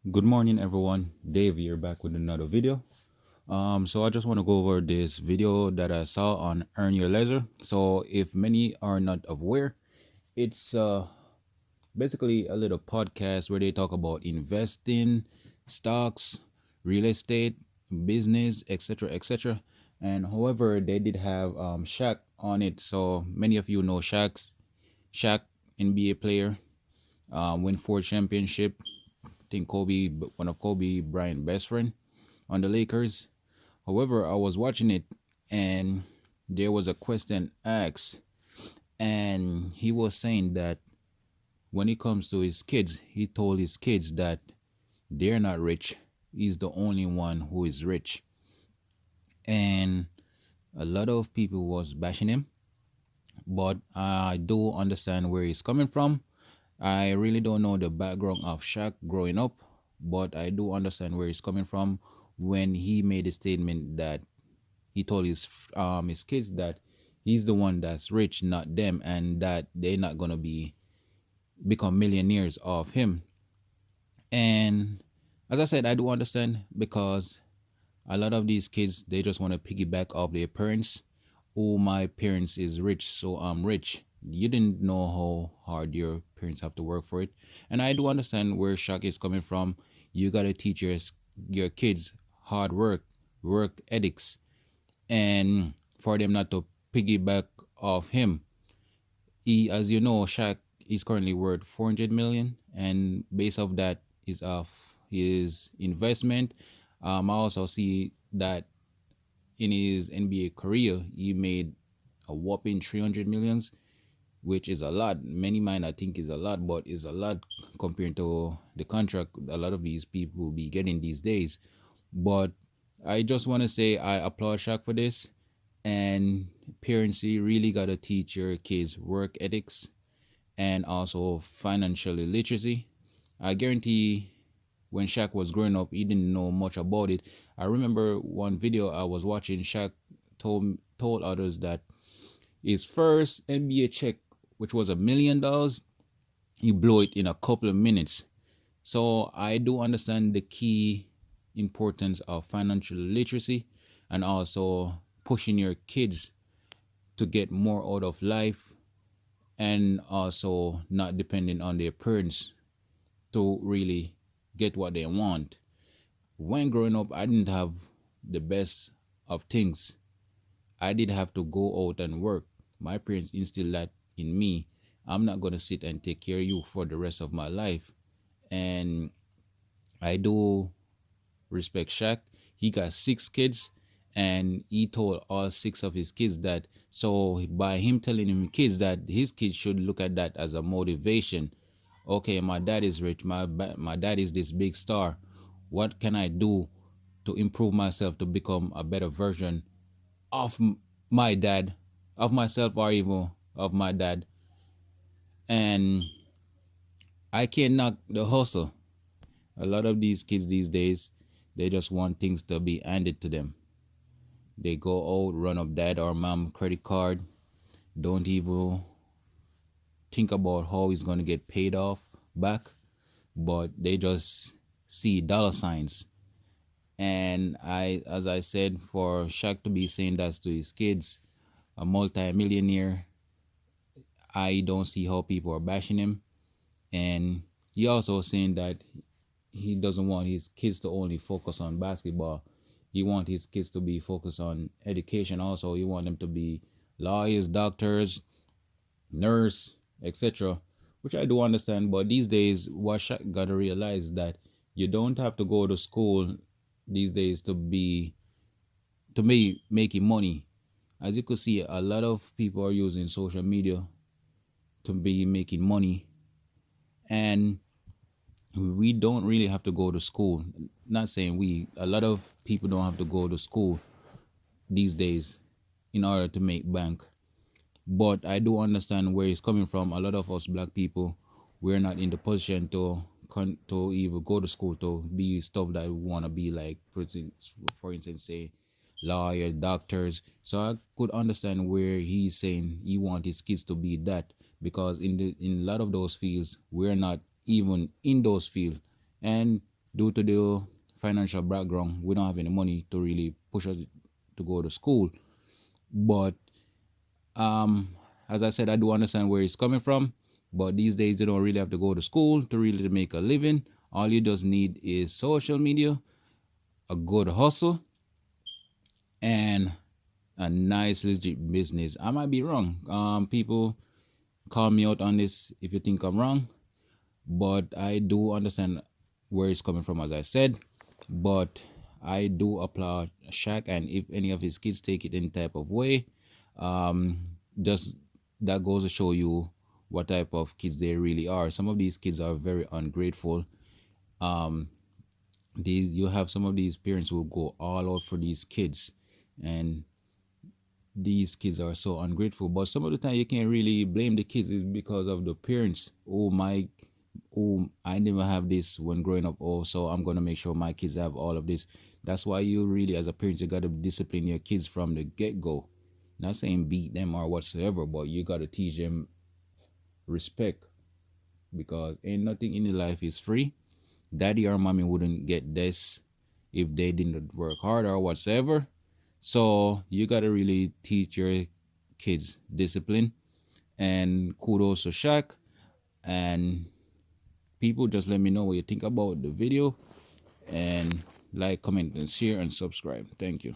Good morning, everyone. Dave here back with another video. So I just want to go over this video that I saw on Earn Your Leisure. So if many are not aware, it's basically a little podcast where they talk about investing, stocks, real estate, business, etc., etc. And however, they did have Shaq on it. So many of you know Shaq, NBA player, win 4 championship. Think Kobe, one of Kobe Bryant's best friend on the Lakers. However, I was watching it and there was a question asked, and he was saying that when it comes to his kids, he told his kids that they're not rich. He's the only one who is rich. And a lot of people was bashing him, but I do understand where he's coming from. I really don't know the background of Shaq growing up, but I do understand where he's coming from when he made a statement that he told his kids that he's the one that's rich, not them, and that they're not gonna become millionaires off him. And as I said, I do understand because a lot of these kids they just want to piggyback off their parents. Oh, my parents is rich, so I'm rich. You didn't know how hard your parents have to work for it, and I do understand where Shaq is coming from. You gotta teach your kids hard work ethics, and for them not to piggyback off him. As you know, Shaq is currently worth 400 million, and based off that is off his investment. I also see that in his NBA career, he made a whopping 300 millions, which is a lot. Many might not think is a lot, but is a lot compared to the contract a lot of these people will be getting these days. But I just want to say I applaud Shaq for this. And parents, you really got to teach your kids work ethics and also financial literacy. I guarantee when Shaq was growing up, he didn't know much about it. I remember one video I was watching, Shaq told others that his first NBA check, which was $1 million, he blew it in a couple of minutes. So I do understand the key importance of financial literacy and also pushing your kids to get more out of life and also not depending on their parents to really get what they want. When growing up, I didn't have the best of things. I did have to go out and work. My parents instilled that in me. I'm not going to sit and take care of you for the rest of my life. And I do respect Shaq. He got 6 kids, and he told all 6 of his kids that. So by him telling him kids that his kids should look at that as a motivation. Okay, my dad is rich. My dad is this big star. What can I do to improve myself to become a better version of my dad, of myself, or even of my dad? And I can't knock the hustle. A lot of these kids these days, they just want things to be handed to them. They go out, run up dad or mom credit card, don't even think about how he's gonna get paid off back, but they just see dollar signs. And as I said, for Shaq to be saying that to his kids, a multi-millionaire, I don't see how people are bashing him. And he also saying that he doesn't want his kids to only focus on basketball. He want his kids to be focused on education. Also, he want them to be lawyers, doctors, nurse, etc. Which I do understand. But these days, what Shaq gotta realize that you don't have to go to school these days to be making money. As you could see, a lot of people are using social media to be making money, and we don't really have to go to school. Not saying we, a lot of people don't have to go to school these days in order to make bank. But I do understand where he's coming from. A lot of us black people, we're not in the position to even go to school to be stuff that we want to be, like for instance, say lawyer, doctors. So I could understand where he's saying he wants his kids to be that, because in a lot of those fields we're not even in those fields. And due to the financial background, we don't have any money to really push us to go to school. But um, as I said, I do understand where he's coming from. But these days, you don't really have to go to school to really make a living. All you just need is social media, a good hustle, and a nice legit business. I might be wrong. People call me out on this if you think I'm wrong, but I do understand where it's coming from, as I said. But I do applaud Shaq, and if any of his kids take it in type of way, um, just that goes to show you what type of kids they really are. Some of these kids are very ungrateful. Um, these you have some of these parents who go all out for these kids, and these kids are so ungrateful. But some of the time you can't really blame the kids, is because of the parents. Oh, I never have this when growing up. Oh, so I'm gonna make sure my kids have all of this. That's why you really, as a parent, you gotta discipline your kids from the get go. Not saying beat them or whatsoever, but you gotta teach them respect, because ain't nothing in the life is free. Daddy or mommy wouldn't get this if they didn't work hard or whatsoever. So you gotta really teach your kids discipline. And kudos to Shaq. And people, just let me know what you think about the video, and like, comment, and share, and subscribe. Thank you.